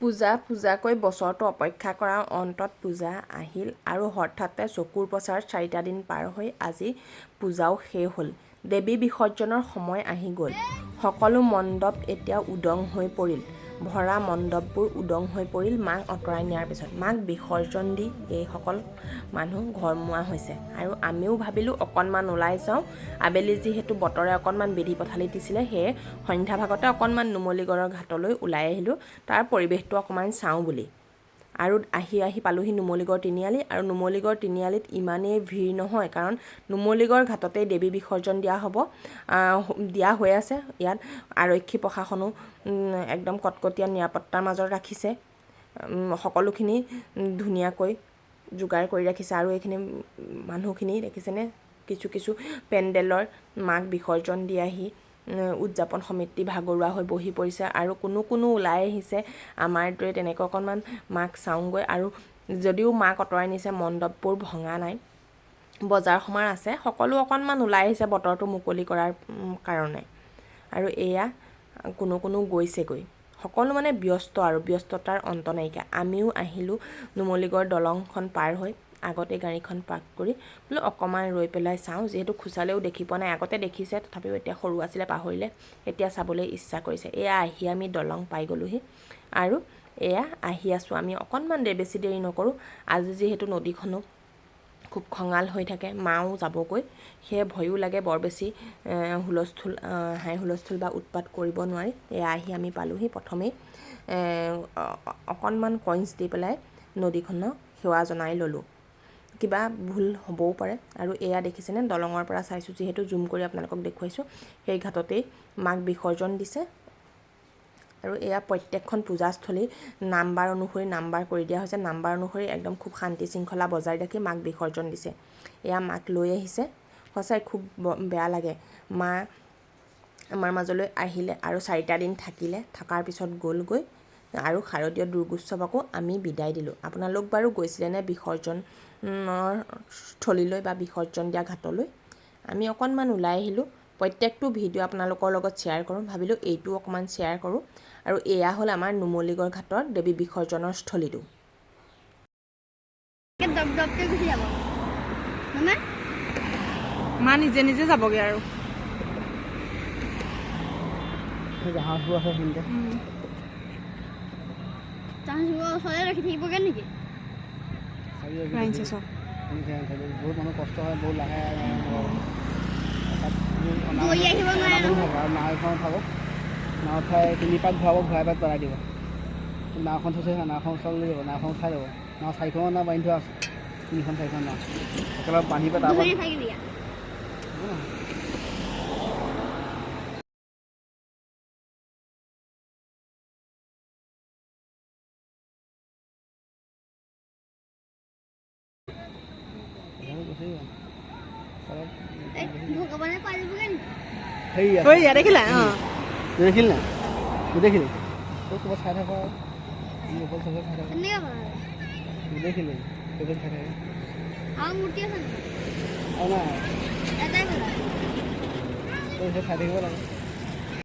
পূজা পূজাকৈ বছৰটো অপেক্ষা কৰাৰ অন্তত পূজা আহিল আৰু হঠাতে চকুৰ পচাৰত 4টা দিন পাৰ হৈ আজি পূজাও শেষ হ'ল। দেৱী বিসৰ্জনৰ সময় আহি গ'ল। সকলো মণ্ডপ এতিয়া উদং হৈ পৰিল। ভৰা মণ্ডপবোৰ উদং হৈ পৰিল মাক আঁতৰাই নিয়াৰ পিছত। মাক বিসৰ্জন দি এইসকল মানুহ ঘৰমুৱা হৈছে আৰু আমিও ভাবিলোঁ অকণমান ওলাই যাওঁ। আবেলি যিহেতু বতৰে অকণমান বিধি পথালি দিছিলে, সেয়ে সন্ধ্যা ভাগতে অকণমান নুমলীগড়ৰ ঘাটলৈ ওলাই আহিলোঁ তাৰ পৰিৱেশটো অকণমান চাওঁ বুলি। আৰু আহি পালোহি নুমলীগড় তিনিআলি। আৰু নুমলীগড় তিনিআলিত ইমানেই ভিৰ নহয়, কাৰণ নুমলীগড় ঘাটতেই দেৱী বিসৰ্জন দিয়া হৈ আছে। ইয়াত আৰক্ষী প্ৰশাসনো একদম কটকটীয়া নিৰাপত্তাৰ মাজত ৰাখিছে। সকলোখিনি ধুনীয়াকৈ যোগাৰ কৰি ৰাখিছে। আৰু এইখিনি মানুহখিনি দেখিছেনে, কিছু পেণ্ডেলৰ মাক বিসৰ্জন দি আহি উদযাপন সমিতি ভাগৰুৱা হৈ বহি পৰিছে আৰু কোনো ওলাই আহিছে আমাৰ দৰে তেনেকৈ অকণমান মাক চাওঁগৈ। আৰু যদিও মাক আঁতৰাই নিছে, মণ্ডপবোৰ ভঙা নাই, বজাৰ সমাৰ আছে, সকলো অকণমান ওলাই আহিছে বতৰটো মুকলি কৰাৰ কাৰণে। আৰু এয়া কোনো গৈছেগৈ, সকলো মানে ব্যস্ত আৰু ব্যস্ততাৰ অন্ত নাইকিয়া। আমিও আহিলোঁ নুমলীগড় দলংখন পাৰ হৈ, আগতে গাড়ীখন পাৰ্ক কৰি বোলো অকণমান ৰৈ পেলাই চাওঁ, যিহেতু খোচালেও দেখি পোৱা নাই। আগতে দেখিছে, তথাপিও এতিয়া সৰু আছিলে পাহৰিলে, এতিয়া চাবলৈ ইচ্ছা কৰিছে। এয়া আহি আমি দলং পাই গ'লোহি আৰু এয়া আহি আছোঁ আমি অকণমান বেছি দেৰি নকৰোঁ। আজি যিহেতু নদীখনো খুব খঙাল হৈ থাকে, মাও যাবগৈ, সেয়ে ভয়ো লাগে বৰ বেছি হাই হুলস্থুল বা উৎপাত কৰিব নোৱাৰি। এয়া আহি আমি পালোহি। প্ৰথমেই অকণমান কইনছ দি পেলাই নদীখনক সেৱা জনাই ল'লোঁ, কিবা ভুল হ'বও পাৰে। আৰু এয়া দেখিছেনে, দলঙৰ পৰা চাইছোঁ যিহেতু, জুম কৰি আপোনালোকক দেখুৱাইছোঁ, সেই ঘাটতেই মাক বিসৰ্জন দিছে। আৰু এয়া প্ৰত্যেকখন পূজাস্থলী নাম্বাৰ অনুসৰি নাম্বাৰ কৰি দিয়া হৈছে। নাম্বাৰ অনুসৰি একদম খুব শান্তি শৃংখলা বজাই ৰাখি মাক বিসৰ্জন দিছে। এয়া মাক লৈ আহিছে। সঁচাই খুব বেয়া লাগে, মা আমাৰ মাজলৈ আহিলে আৰু 4টা দিন থাকিলে, থকাৰ পিছত গ'লগৈ। আৰু শাৰদীয় দুৰ্গোৎসৱকো আমি বিদায় দিলোঁ। আপোনালোক বাৰু গৈছিলেনে বিসৰ্জনৰ স্থলীলৈ বা বিসৰ্জন দিয়া ঘাটলৈ? আমি অকণমান ওলাই আহিলোঁ। প্ৰত্যেকটো ভিডিঅ' আপোনালোকৰ লগত শ্বেয়াৰ কৰোঁ, ভাবিলোঁ এইটো অকণমান শ্বেয়াৰ কৰোঁ। আৰু এয়া হ'ল আমাৰ নুমলীগড় ঘাটৰ দেৱী বিসৰ্জনৰ স্থলীটো। মা নিজে যাবগৈ আৰু ৰাখি থাকিবগৈ নেকি? বহুত মানুহ কষ্ট হয়, বহুত লাহে নাওখন উঠাব, নাও উঠাই 3 পাক ঘূৰাব, ঘূৰাই পাত পেলাই দিব। নাওখন থৈছে, নাওখন ওচৰলৈ লৈ যাব, নাওখন উঠাই যাব। নাও 4খন নাও বান্ধি থোৱা আছে, 3খন 4খন নাও একেলগে বান্ধি পেলাই তাৰপৰা দেখিলে ক'ৰবাত চাই থাকা, দেখিলে চাই থাকিব লাগে।